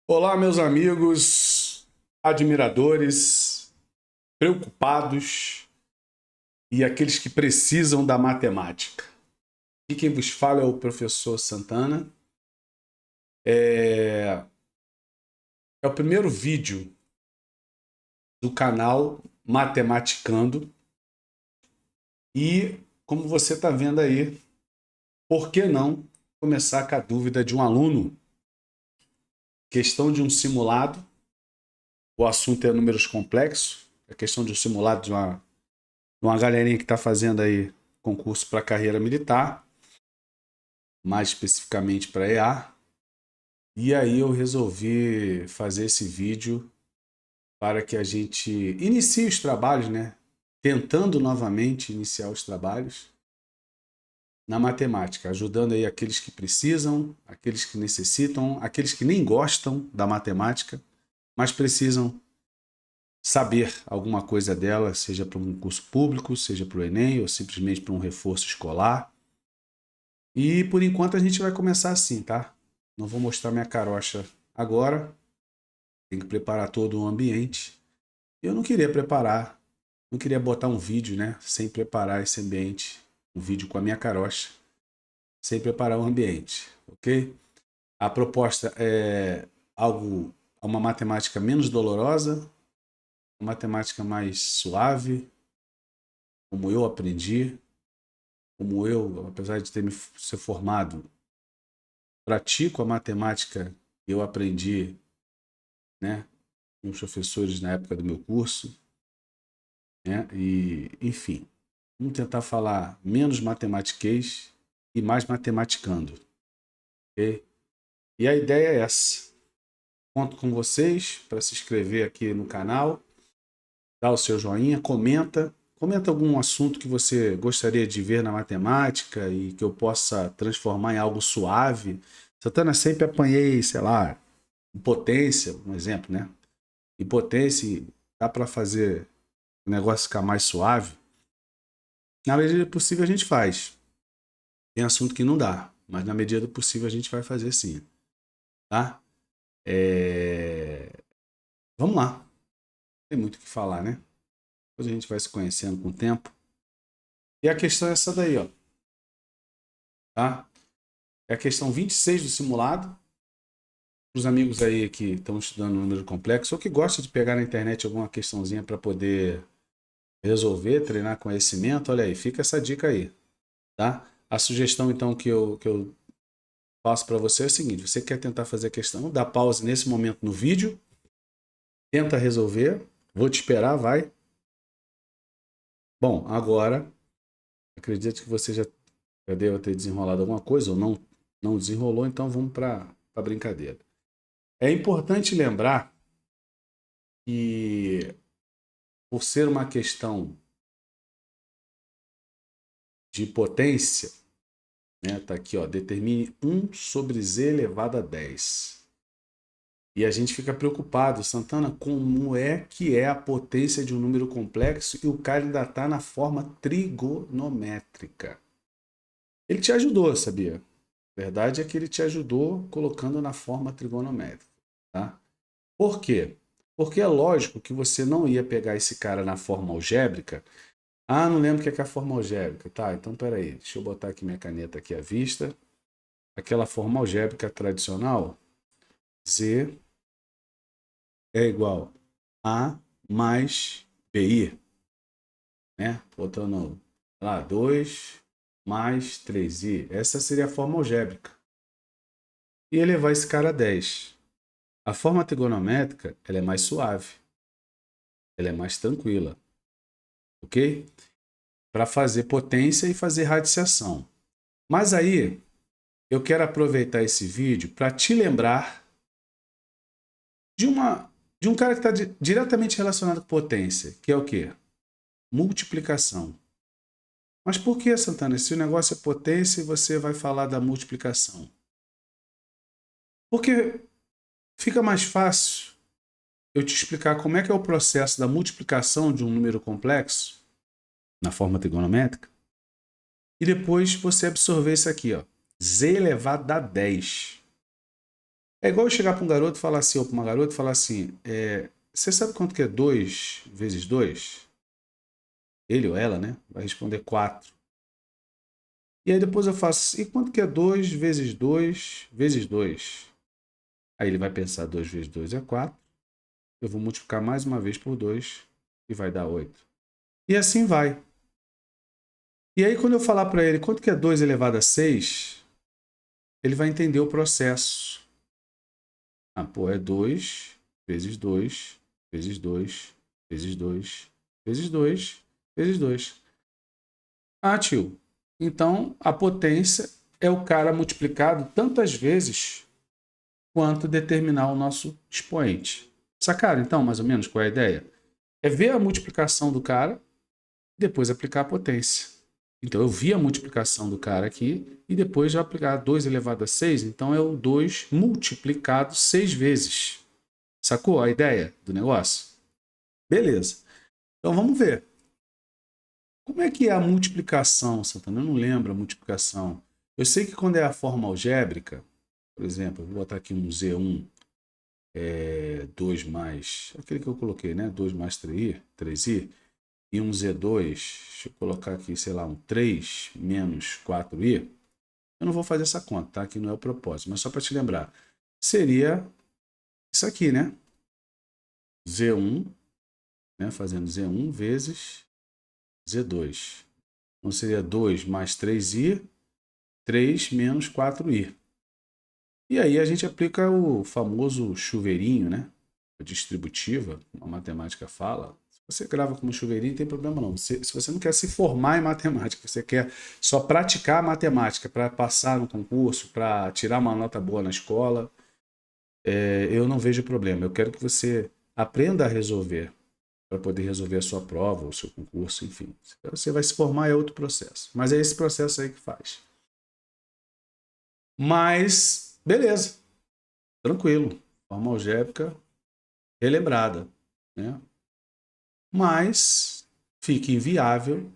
Olá, meus amigos, admiradores, preocupados e aqueles que precisam da matemática. E quem vos fala é o professor Santana. É, é o primeiro vídeo do canal Matematicando. E, como você está vendo aí, por que não começar com a dúvida de um aluno? Questão de um simulado, o assunto é números complexos, a questão de um simulado de uma galerinha que está fazendo aí concurso para carreira militar, mais especificamente para EA. E aí eu resolvi fazer esse vídeo para que a gente inicie os trabalhos, né? Tentando novamente iniciar os trabalhos na matemática, ajudando aí aqueles que precisam, aqueles que necessitam, aqueles que nem gostam da matemática, mas precisam saber alguma coisa dela, seja para um curso público, seja para o Enem ou simplesmente para um reforço escolar. E por enquanto a gente vai começar assim, tá? Não vou mostrar minha carocha agora. Tem que preparar todo o ambiente. Eu não queria preparar, não queria botar um vídeo, né? Sem preparar esse ambiente. Um vídeo com a minha carocha, sem preparar o ambiente, ok? A proposta é uma matemática menos dolorosa, uma matemática mais suave, como eu aprendi, como eu, apesar de ter me ser formado, pratico a matemática que eu aprendi, né, com os professores na época do meu curso, né? E, enfim, vamos tentar falar menos matematiquês e mais matematicando, ok? E a ideia é essa. Conto com vocês para se inscrever aqui no canal, dar o seu joinha, comenta algum assunto que você gostaria de ver na matemática e que eu possa transformar em algo suave. Santana, sempre apanhei, sei lá, potência, um exemplo, né? E potência, dá para fazer o negócio ficar mais suave. Na medida do possível a gente faz. Tem assunto que não dá, mas na medida do possível a gente vai fazer sim, tá? É... Vamos lá. Tem muito o que falar, né? Depois a gente vai se conhecendo com o tempo. E a questão é essa daí, ó. Tá? É a questão 26 do simulado. Para os amigos aí que estão estudando número complexo ou que gostam de pegar na internet alguma questãozinha para poder resolver, treinar conhecimento, olha aí, fica essa dica aí, tá? A sugestão então que eu passo para você é o seguinte: você quer tentar fazer a questão, dá pause nesse momento no vídeo, tenta resolver, vou te esperar, vai. Bom, agora acredito que você já deva ter desenrolado alguma coisa ou não desenrolou, então vamos para a brincadeira. É importante lembrar que, por ser uma questão de potência, né, tá aqui, ó, determine 1/z elevado a 10. E a gente fica preocupado, Santana, como é que é a potência de um número complexo e o cara ainda está na forma trigonométrica. Ele te ajudou, sabia? A verdade é que ele te ajudou colocando na forma trigonométrica, tá? Por quê? Porque é lógico que você não ia pegar esse cara na forma algébrica. Ah, não lembro o que é a forma algébrica. Tá, então peraí, deixa eu botar aqui minha caneta aqui à vista. Aquela forma algébrica tradicional, Z é igual a mais BI, né? Botando lá, 2 mais 3i. Essa seria a forma algébrica. E elevar esse cara a 10. A forma trigonométrica, ela é mais suave, ela é mais tranquila, ok? Para fazer potência e fazer radiciação. Mas aí, eu quero aproveitar esse vídeo para te lembrar de uma de um cara que está diretamente relacionado com potência, que é o quê? Multiplicação. Mas por que, Santana? Se o negócio é potência e você vai falar da multiplicação? Porque fica mais fácil eu te explicar como é que é o processo da multiplicação de um número complexo na forma trigonométrica e depois você absorver isso aqui, ó, z elevado a 10. É igual eu chegar para um garoto e falar assim, ou para uma garota e falar assim, você sabe quanto que é 2 vezes 2? Ele ou ela, né? Vai responder 4. E aí depois eu faço, e quanto que é 2 vezes 2 vezes 2? Aí ele vai pensar, 2 vezes 2 é 4. Eu vou multiplicar mais uma vez por 2 e vai dar 8. E assim vai. E aí quando eu falar para ele quanto que é 2 elevado a 6, ele vai entender o processo. Ah, pô, é 2 vezes 2 vezes 2 vezes 2 vezes 2 vezes 2. Ah, tio, então a potência é o cara multiplicado tantas vezes quanto determinar o nosso expoente. Sacaram, então, mais ou menos, qual é a ideia? É ver a multiplicação do cara e depois aplicar a potência. Então, eu vi a multiplicação do cara aqui e depois já aplicar 2 elevado a 6. Então, é o 2 multiplicado 6 vezes. Sacou a ideia do negócio? Beleza. Então, vamos ver. Como é que é a multiplicação, Santana? Eu não lembro a multiplicação. Eu sei que quando é a forma algébrica, por exemplo, eu vou botar aqui um Z1, 2 mais, aquele que eu coloquei, né? 2 mais 3i, e um Z2, deixa eu colocar aqui, sei lá, um 3 menos 4i. Eu não vou fazer essa conta, tá? Que não é o propósito, mas só para te lembrar. Seria isso aqui, né? Z1, né? Fazendo Z1 vezes Z2. Então seria 2 mais 3i, 3 menos 4i. E aí a gente aplica o famoso chuveirinho, né? A distributiva, como a matemática fala. Se você grava como chuveirinho, não tem problema não. Se você não quer se formar em matemática, você quer só praticar a matemática para passar no concurso, para tirar uma nota boa na escola, eu não vejo problema. Eu quero que você aprenda a resolver para poder resolver a sua prova, o seu concurso, enfim. Você vai se formar é outro processo. Mas é esse processo aí que faz. Mas, beleza. Tranquilo. Forma algébrica relembrada, né? Mas fica inviável.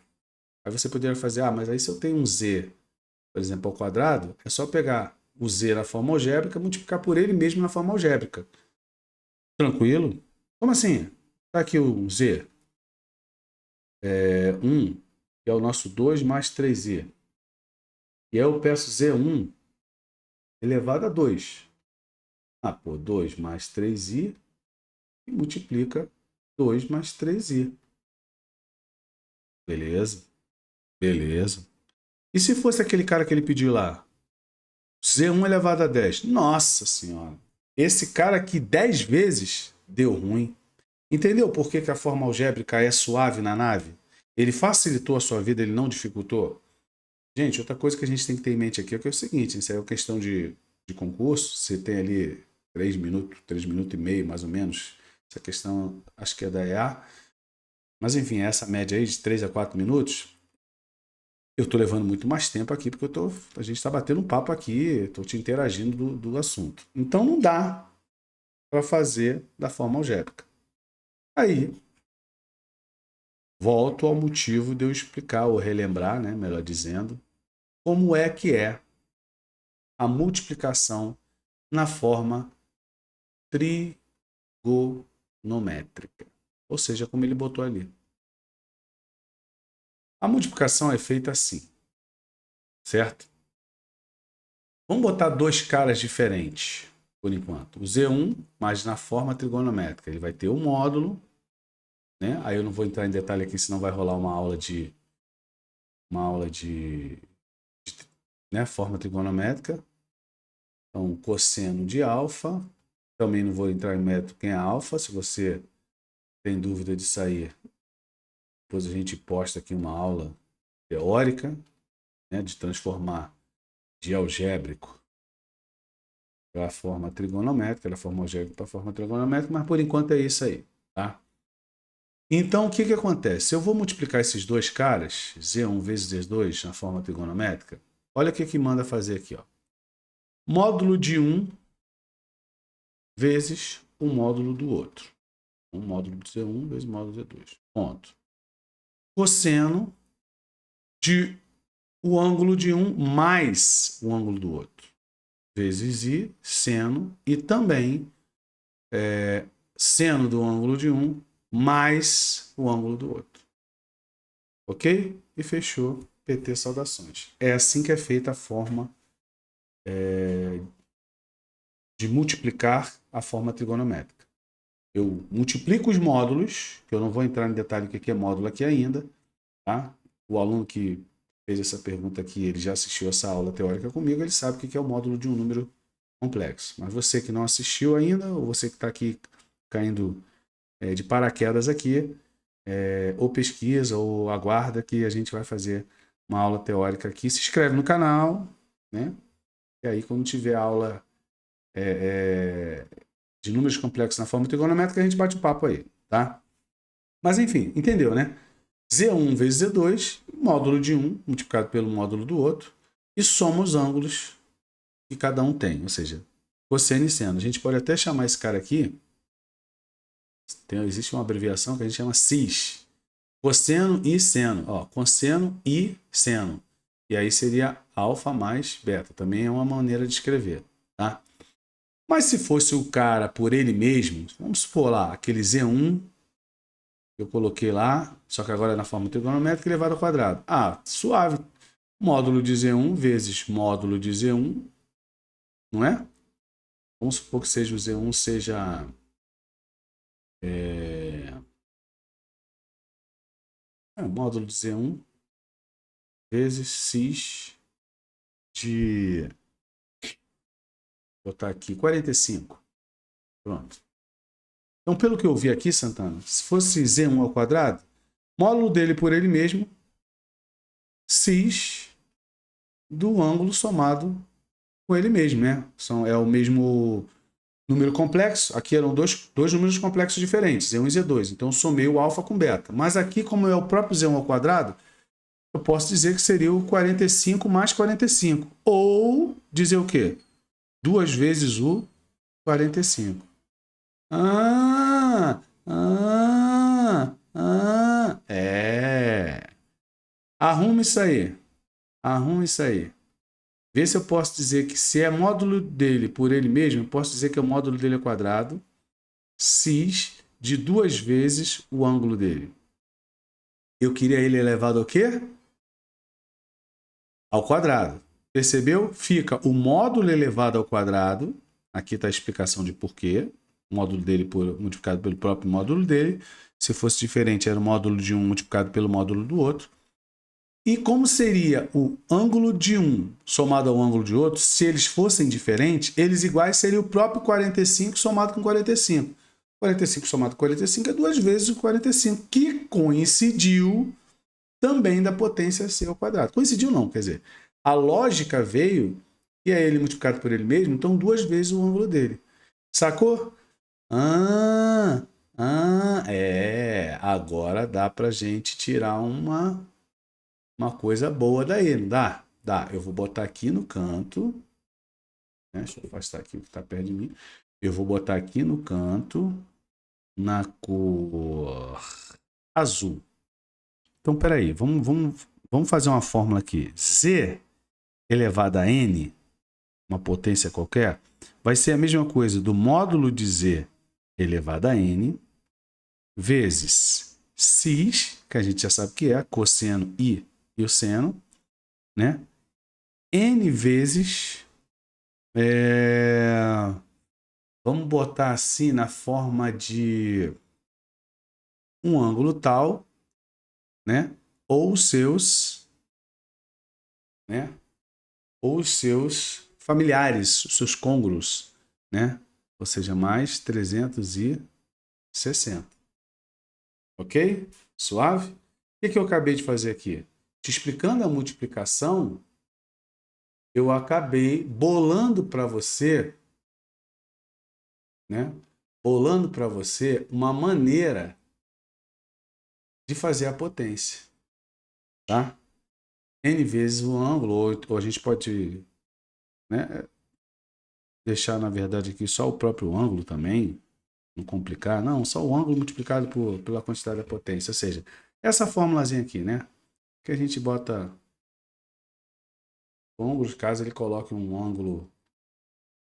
Aí você poderia fazer, mas aí se eu tenho um z, por exemplo, ao quadrado, é só pegar o z na forma algébrica e multiplicar por ele mesmo na forma algébrica. Tranquilo? Como assim? Tá aqui o z, 1, que é o nosso 2 mais 3i. E aí eu peço z1 elevado a 2. Ah, pô, 2 mais 3i e multiplica 2 mais 3i. Beleza? Beleza. E se fosse aquele cara que ele pediu lá? Z1 elevado a 10. Nossa senhora. Esse cara aqui 10 vezes deu ruim. Entendeu por que a forma algébrica é suave na nave? Ele facilitou a sua vida, ele não dificultou? Gente, outra coisa que a gente tem que ter em mente aqui é que é o seguinte, isso é uma questão de concurso, você tem ali 3 minutos e meio, mais ou menos. Essa questão, acho que é da EA. Mas enfim, essa média aí de 3 a 4 minutos, eu estou levando muito mais tempo aqui, porque a gente está batendo um papo aqui, estou te interagindo do assunto. Então não dá para fazer da forma algébrica. Aí, volto ao motivo de eu explicar, ou relembrar, né, melhor dizendo, como é que é a multiplicação na forma trigonométrica. Ou seja, como ele botou ali. A multiplicação é feita assim, certo? Vamos botar dois caras diferentes, por enquanto. O Z1, mas na forma trigonométrica. Ele vai ter um módulo, né? Aí eu não vou entrar em detalhe aqui, senão vai rolar uma aula de né, forma trigonométrica. Então, cosseno de alfa. Também não vou entrar em método quem é alfa. Se você tem dúvida disso aí, depois a gente posta aqui uma aula teórica, né, de transformar de algébrico para a forma trigonométrica, da forma algébrica para a forma trigonométrica, mas por enquanto é isso aí, tá? Então, o que que acontece? Se eu vou multiplicar esses dois caras, Z1 vezes Z2 na forma trigonométrica, olha o que que manda fazer aqui, ó. Módulo de um vezes o módulo do outro. Um módulo de Z1 vezes o módulo de Z2. Ponto. Cosseno de o ângulo de um mais o ângulo do outro. vezes I, seno, e também seno do ângulo de um mais o ângulo do outro. Ok? E fechou. PT saudações. É assim que é feita a forma de multiplicar a forma trigonométrica. Eu multiplico os módulos, que eu não vou entrar em detalhe o que é módulo aqui ainda, tá? O aluno que fez essa pergunta aqui, ele já assistiu essa aula teórica comigo, ele sabe o que é o módulo de um número complexo. Mas você que não assistiu ainda, ou você que está aqui caindo de paraquedas aqui, ou pesquisa, ou aguarda que a gente vai fazer uma aula teórica aqui. Se inscreve no canal, né? E aí, quando tiver aula de números complexos na forma trigonométrica, a gente bate papo aí, tá? Mas enfim, entendeu, né? Z1 vezes Z2, módulo de um multiplicado pelo módulo do outro, e soma os ângulos que cada um tem, ou seja, cosseno e seno. A gente pode até chamar esse cara aqui, existe uma abreviação que a gente chama cis, cosseno e seno, ó, cosseno e seno. E aí seria alfa mais beta, também é uma maneira de escrever, tá? Mas se fosse o cara por ele mesmo, vamos supor lá, aquele Z1, eu coloquei lá, só que agora é na forma trigonométrica elevado ao quadrado. Ah, suave. Módulo de Z1 vezes módulo de Z1, não é? Vamos supor que seja o Z1 seja módulo de Z1 vezes cis de, vou botar aqui, 45. Pronto. Então, pelo que eu vi aqui, Santana, se fosse Z1 ao quadrado, módulo dele por ele mesmo, cis do ângulo somado com ele mesmo, né? É o mesmo número complexo. Aqui eram dois números complexos diferentes, Z1 e Z2. Então, eu somei o alfa com beta. Mas aqui, como é o próprio Z1 ao quadrado, eu posso dizer que seria o 45 mais 45. Ou dizer o quê? 2 vezes o 45. Arruma isso aí. Arruma isso aí. Vê se eu posso dizer que se é módulo dele por ele mesmo, eu posso dizer que o módulo dele é quadrado, cis de 2 vezes o ângulo dele. Eu queria ele elevado ao quê? Ao quadrado. Percebeu? Fica o módulo elevado ao quadrado. Aqui está a explicação de porquê. O módulo dele multiplicado pelo próprio módulo dele. Se fosse diferente, era o módulo de um multiplicado pelo módulo do outro. E como seria o ângulo de um somado ao ângulo de outro, se eles fossem diferentes, eles iguais seria o próprio 45 somado com 45. 45 somado com 45 é 2 vezes o 45, que coincidiu também da potência c ao quadrado. Coincidiu não, quer dizer, a lógica veio e é ele multiplicado por ele mesmo, então 2 vezes o ângulo dele. Sacou? Agora dá pra gente tirar uma coisa boa daí, não dá? Dá. Eu vou botar aqui no canto, né? Deixa eu afastar aqui o que está perto de mim. Eu vou botar aqui no canto, na cor azul. Então, peraí, vamos fazer uma fórmula aqui. Z elevado a n, uma potência qualquer, vai ser a mesma coisa do módulo de Z elevado a n, vezes cis, que a gente já sabe que é, cosseno e o seno, né? N vezes, vamos botar assim na forma de um ângulo tal, né? Ou seus, né? Ou seus familiares, os seus côngruos, né? Ou seja, mais 360. Ok? Suave? O que eu acabei de fazer aqui? Te explicando a multiplicação, eu acabei bolando para você, né? Bolando para você uma maneira de fazer a potência, tá? N vezes o ângulo, ou a gente pode, né, deixar, na verdade, aqui só o próprio ângulo também, não complicar, não, só o ângulo multiplicado pela quantidade da potência, ou seja, essa fórmulazinha aqui, né, que a gente bota o ângulo, caso ele coloque um ângulo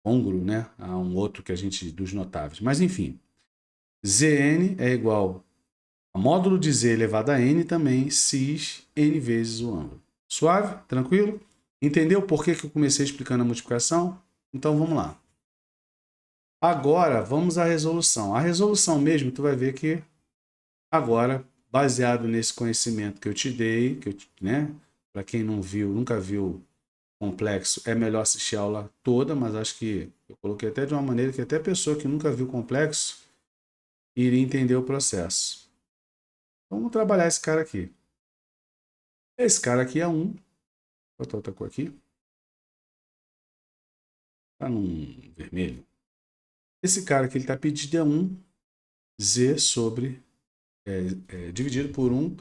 congruo, né, a um outro que a gente dos notáveis. Mas enfim, Zn é igual a módulo de z elevado a n também cis n vezes o ângulo. Suave? Tranquilo? Entendeu por que eu comecei explicando a multiplicação? Então vamos lá. Agora vamos à resolução. A resolução mesmo, tu vai ver que agora, baseado nesse conhecimento que eu te dei, né? Para quem não viu, nunca viu complexo, é melhor assistir a aula toda, mas acho que eu coloquei até de uma maneira que até a pessoa que nunca viu complexo iria entender o processo. Vamos trabalhar esse cara aqui. Esse cara aqui é 1. Vou botar outra cor aqui. Está num vermelho. Esse cara que ele está pedindo é 1 z sobre dividido por 1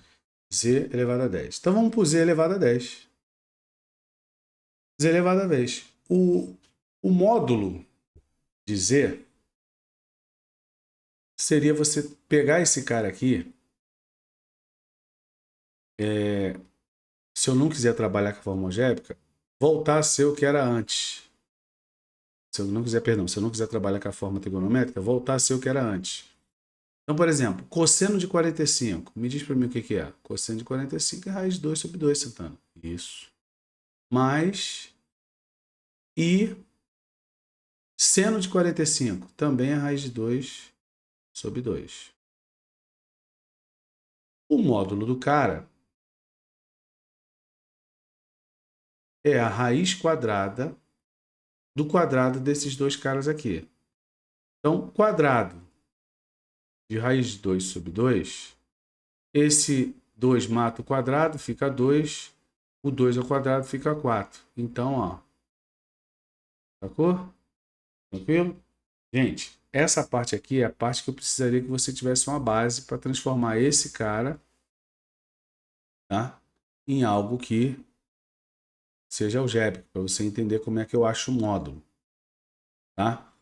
z elevado a 10. Então vamos para o z elevado a 10. Z elevado a 10. O módulo de z seria você pegar esse cara aqui. Se eu não quiser trabalhar com a forma algébrica, voltar a ser o que era antes. Se eu não quiser trabalhar com a forma trigonométrica, voltar a ser o que era antes. Então, por exemplo, cosseno de 45. Me diz para mim o que é. Cosseno de 45 é raiz de 2 sobre 2, Santana. Isso. Mais e seno de 45 também é raiz de 2 sobre 2. O módulo do cara é a raiz quadrada do quadrado desses dois caras aqui. Então, quadrado de raiz de 2 sobre 2, esse 2 mata o quadrado, fica 2, o 2 ao quadrado fica 4. Então, ó, sacou? Tranquilo? Gente, essa parte aqui é a parte que eu precisaria que você tivesse uma base para transformar esse cara, tá, em algo que seja algébrico, para você entender como é que eu acho o módulo. Tá?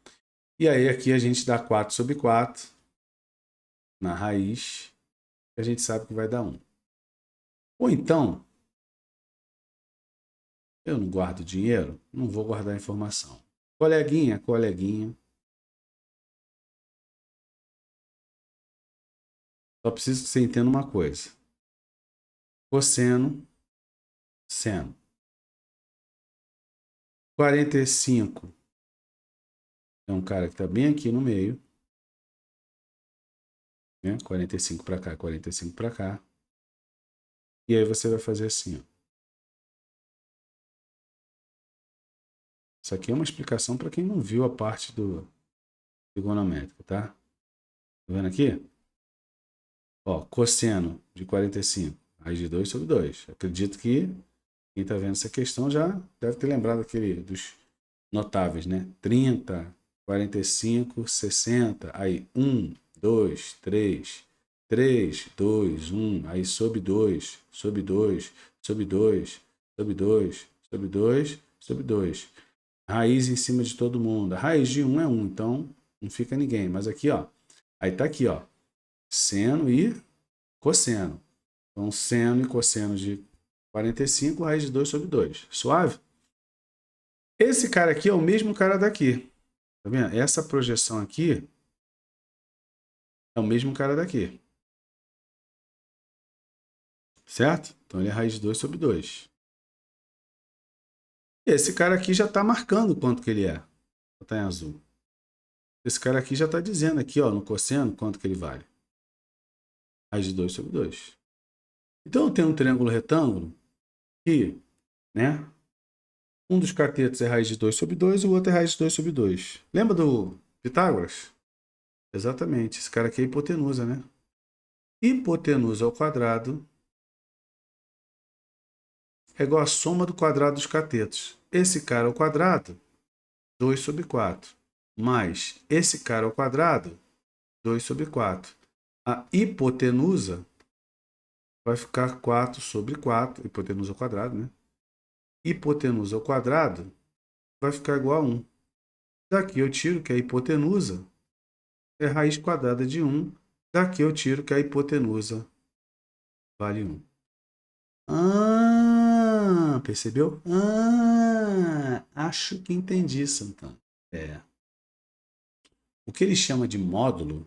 E aí aqui a gente dá 4 sobre 4 na raiz, e a gente sabe que vai dar 1. Ou então, eu não guardo dinheiro, não vou guardar informação. Coleguinha, só preciso que você entenda uma coisa. Cosseno, seno. 45 é um cara que está bem aqui no meio. Né? 45 para cá, 45 para cá. E aí você vai fazer assim. Ó. Isso aqui é uma explicação para quem não viu a parte do trigonométrico, tá? Tá vendo aqui? Ó, cosseno de 45, raiz de 2 sobre 2. Acredito que quem está vendo essa questão já deve ter lembrado aquele dos notáveis, né? 30, 45, 60. Aí 1, 2, 3, 3, 2, 1. Aí sobre 2, sobre 2, sobre 2, sobre 2, sobre 2, sobre 2. Raiz em cima de todo mundo. A raiz de 1 é 1, então não fica ninguém. Mas aqui, ó. Aí tá aqui, ó. Seno e cosseno. Então, seno e cosseno de 45, raiz de 2 sobre 2. Suave? Esse cara aqui é o mesmo cara daqui. Tá vendo? Essa projeção aqui é o mesmo cara daqui. Certo? Então, ele é raiz de 2 sobre 2. Esse cara aqui já está marcando quanto que ele é. Está em azul. Esse cara aqui já está dizendo aqui, ó, no cosseno, quanto que ele vale. Raiz de 2 sobre 2. Então, eu tenho um triângulo retângulo que, né? Um dos catetos é raiz de 2 sobre 2 e o outro é raiz de 2 sobre 2. Lembra do Pitágoras? Exatamente. Esse cara aqui é hipotenusa, né? Hipotenusa ao quadrado é igual à soma do quadrado dos catetos. Esse cara ao quadrado, 2 sobre 4. Mais esse cara ao quadrado, 2 sobre 4. A hipotenusa vai ficar 4 sobre 4. Hipotenusa ao quadrado, né? Hipotenusa ao quadrado vai ficar igual a 1. Daqui eu tiro que a hipotenusa é raiz quadrada de 1. Daqui eu tiro que a hipotenusa vale 1. Ah, percebeu? Ah, acho que entendi, Santana. O que ele chama de módulo,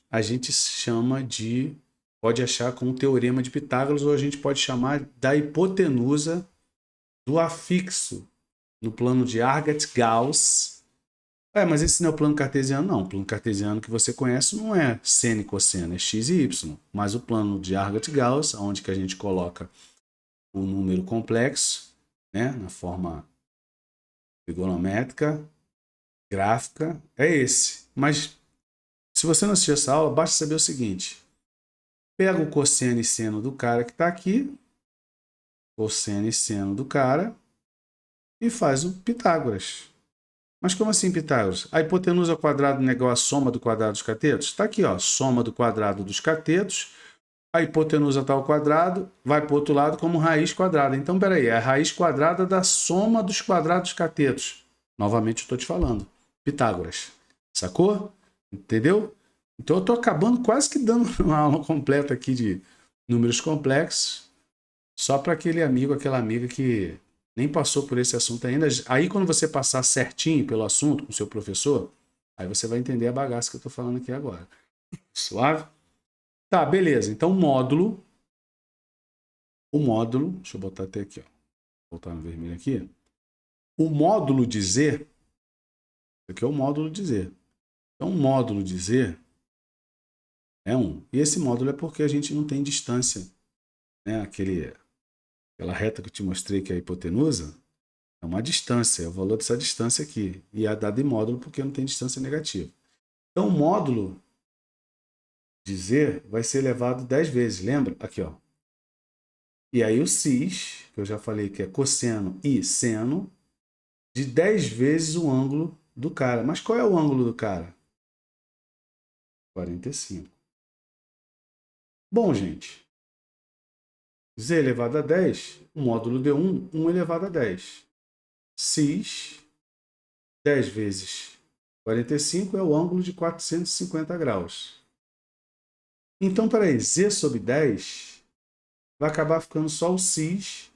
a gente chama de... Pode achar como teorema de Pitágoras, ou a gente pode chamar da hipotenusa do afixo no plano de Argat-Gauss. Mas esse não é o plano cartesiano, não. O plano cartesiano que você conhece não é seno e cosseno, é x e y. Mas o plano de Argat-Gauss, onde que a gente coloca o número complexo, né, na forma trigonométrica, gráfica, é esse. Mas se você não assistiu essa aula, basta saber o seguinte. Pega o cosseno e seno do cara que está aqui, cosseno e seno do cara, e faz o Pitágoras. Mas como assim, Pitágoras? A hipotenusa ao quadrado não é igual à soma do quadrado dos catetos? Está aqui, ó, soma do quadrado dos catetos. A hipotenusa está ao quadrado, vai para o outro lado como raiz quadrada. Então, peraí, é a raiz quadrada da soma dos quadrados dos catetos. Novamente, eu estou te falando. Pitágoras. Sacou? Entendeu? Então, eu estou acabando quase que dando uma aula completa aqui de números complexos, só para aquele amigo, aquela amiga que nem passou por esse assunto ainda. Aí, quando você passar certinho pelo assunto com o seu professor, aí você vai entender a bagaça que eu estou falando aqui agora. Suave? Tá, beleza. Então, o módulo, deixa eu botar até aqui, ó. Voltar no vermelho aqui. O módulo de Z, isso aqui é o módulo de Z. Então, o módulo de Z é 1. E esse módulo é porque a gente não tem distância, né? Aquela reta que eu te mostrei que é a hipotenusa, é uma distância, é o valor dessa distância aqui. E é dado em módulo porque não tem distância negativa. Então, o módulo de Z vai ser elevado 10 vezes, lembra? Aqui, ó. E aí o cis, que eu já falei que é cosseno e seno, de 10 vezes o ângulo do cara. Mas qual é o ângulo do cara? 45. Bom, gente, Z elevado a 10, o módulo de 1 elevado a 10. Cis, 10 vezes 45 é o ângulo de 450 graus. Então, peraí, Z sobre 10 vai acabar ficando só o cis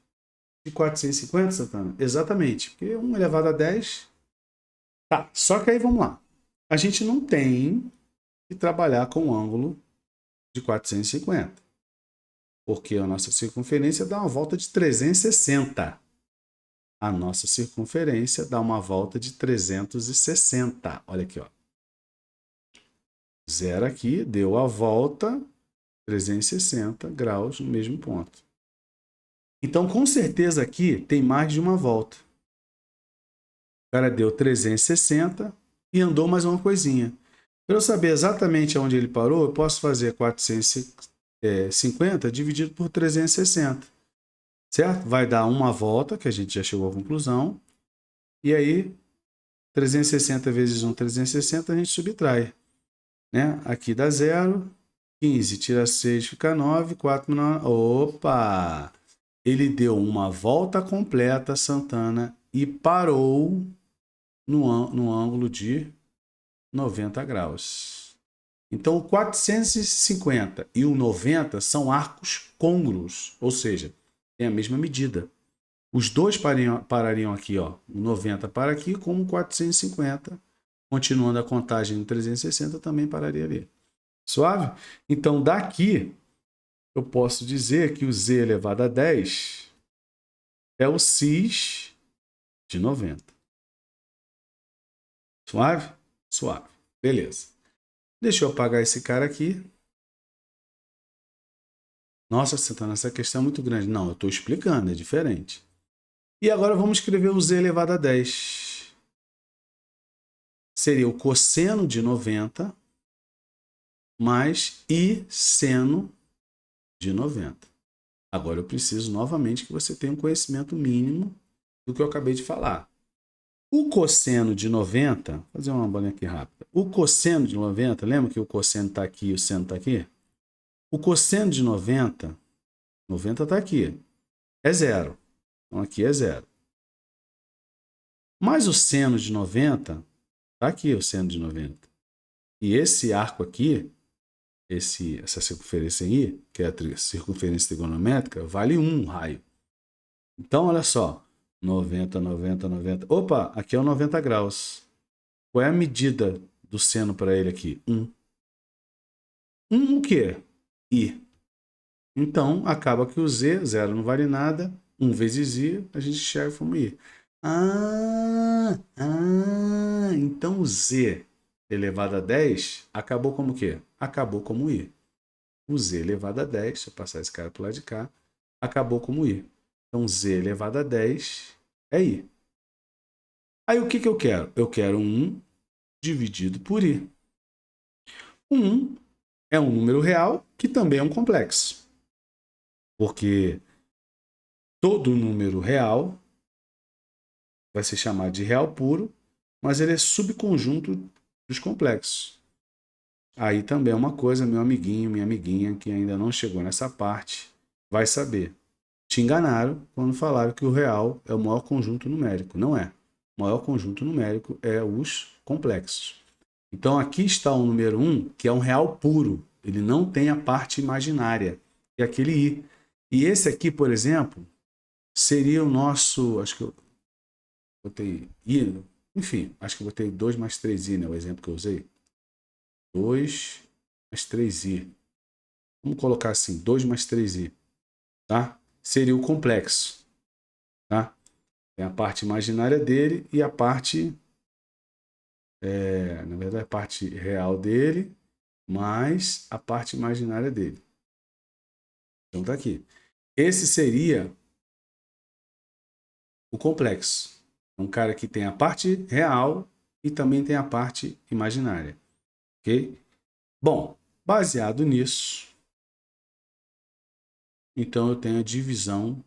de 450, Santana? Exatamente, porque 1 elevado a 10... Tá, só que aí vamos lá. A gente não tem que trabalhar com o ângulo de 450, porque a nossa circunferência dá uma volta de 360. A nossa circunferência dá uma volta de 360. Olha aqui, ó. Zero aqui, deu a volta 360 graus no mesmo ponto. Então, com certeza aqui tem mais de uma volta. O cara deu 360 e andou mais uma coisinha. Para eu saber exatamente onde ele parou, eu posso fazer 450 dividido por 360. Certo? Vai dar uma volta, que a gente já chegou à conclusão. E aí, 360 vezes 1, 360, a gente subtrai. Né? Aqui dá 0. 15 tira 6, fica 9. 4 menor... Opa! Ele deu uma volta completa, Santana, e parou no ângulo de 90 graus. Então, o 450 e o 90 são arcos côngruos, ou seja, tem a mesma medida. Os dois parariam aqui, ó. O 90 para aqui, como o 450. Continuando a contagem no 360, também pararia ali. Suave? Então, daqui, eu posso dizer que o Z elevado a 10 é o cis de 90. Suave? Suave. Beleza. Deixa eu apagar esse cara aqui. Nossa, Santana, essa questão é muito grande. Não, eu estou explicando, é diferente. E agora vamos escrever o Z elevado a 10. Seria o cosseno de 90 mais I seno de 90. Agora eu preciso novamente que você tenha um conhecimento mínimo do que eu acabei de falar. O cosseno de 90, vou fazer uma bolinha aqui rápida. O cosseno de 90, lembra que o cosseno está aqui e o seno está aqui? O cosseno de 90 está aqui, é 0. Então aqui é 0. Mas o seno de 90, está aqui o seno de 90. E esse arco aqui, essa circunferência aí, que é a circunferência trigonométrica, vale 1 raio. Então, olha só. 90, 90, 90. Opa, aqui é o 90 graus. Qual é a medida do seno para ele aqui? 1. 1 o quê? I. Então, acaba que o Z, 0 não vale nada. 1 vezes I, a gente enxerga como I. Então o Z elevado a 10 acabou como o quê? Acabou como I. O Z elevado a 10, deixa eu passar esse cara para o lado de cá, acabou como I. Então Z elevado a 10 é I. Aí o que eu quero? Eu quero 1 dividido por I. 1 é um número real que também é um complexo. Porque todo número real vai ser chamado de real puro, mas ele é subconjunto dos complexos. Aí também é uma coisa, meu amiguinho, minha amiguinha, que ainda não chegou nessa parte, vai saber. Te enganaram quando falaram que o real é o maior conjunto numérico. Não é. O maior conjunto numérico é os complexos. Então aqui está o número 1, que é um real puro. Ele não tem a parte imaginária, que é aquele I. E esse aqui, por exemplo, seria o nosso... Acho que eu botei I. Enfim, acho que eu botei 2 mais 3I, né? O exemplo que eu usei. 2 mais 3i. Vamos colocar assim, 2 mais 3i. Tá? Seria o complexo. Tá? Tem a parte imaginária dele e a parte... na verdade, a parte real dele, mais a parte imaginária dele. Então tá aqui. Esse seria o complexo. Um cara que tem a parte real e também tem a parte imaginária. Ok? Bom, baseado nisso, então eu tenho a divisão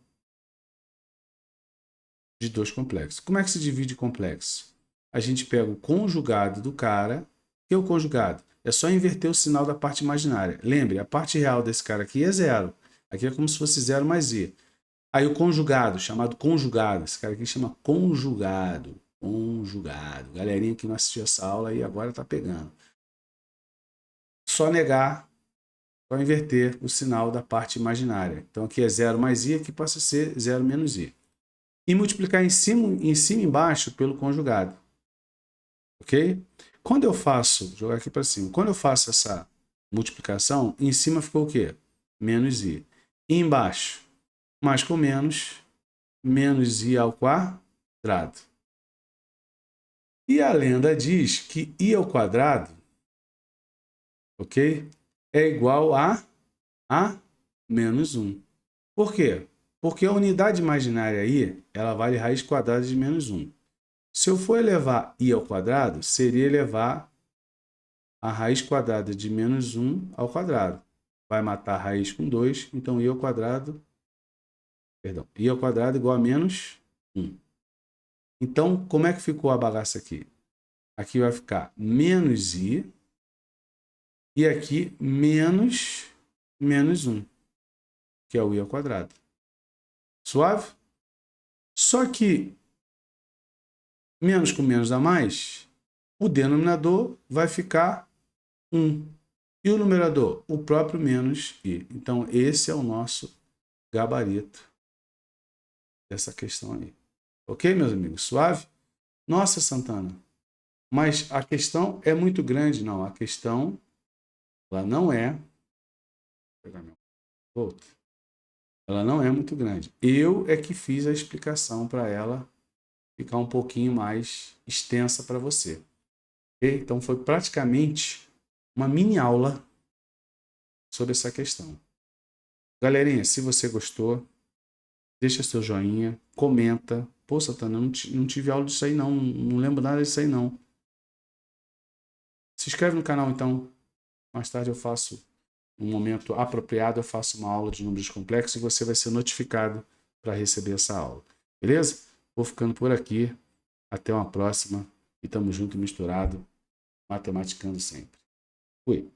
de dois complexos. Como é que se divide complexo? A gente pega o conjugado do cara. O que é o conjugado? É só inverter o sinal da parte imaginária. Lembre, a parte real desse cara aqui é 0. Aqui é como se fosse 0 mais i. Aí o conjugado, chamado conjugado. Esse cara aqui chama conjugado. Conjugado. Galerinha que não assistiu essa aula e agora está pegando. Só negar, só inverter o sinal da parte imaginária. Então aqui é 0 mais i, aqui passa a ser 0 menos i. E multiplicar em cima e embaixo pelo conjugado. Ok? Quando eu faço, vou jogar aqui para cima, quando eu faço essa multiplicação, em cima ficou o quê? Menos i. E embaixo, mais com menos, menos i ao quadrado. E a lenda diz que i ao quadrado, ok? É igual a menos 1. Por quê? Porque a unidade imaginária i, ela vale raiz quadrada de menos 1. Se eu for elevar i ao quadrado, seria elevar a raiz quadrada de menos 1 ao quadrado. Vai matar a raiz com 2, então i ao quadrado igual a menos 1. Então, como é que ficou a bagaça aqui? Aqui vai ficar menos i e aqui menos 1, que é o i ao quadrado. Suave? Só que menos com menos dá mais, o denominador vai ficar 1. E o numerador? O próprio menos i. Então, esse é o nosso gabarito dessa questão aí. Ok, meus amigos? Suave? Nossa, Santana, mas a questão é muito grande. Não, a questão ela não é... Vou pegar meu outro. Ela não é muito grande. Eu é que fiz a explicação para ela ficar um pouquinho mais extensa para você. Okay? Então, foi praticamente uma mini aula sobre essa questão. Galerinha, se você gostou, deixa seu joinha, comenta. Pô, Santana, não tive aula disso aí não. Não lembro nada disso aí não. Se inscreve no canal então. Mais tarde eu faço, num momento apropriado, eu faço uma aula de números complexos e você vai ser notificado para receber essa aula. Beleza? Vou ficando por aqui. Até uma próxima. E tamo junto e misturado. Matematicando sempre. Fui.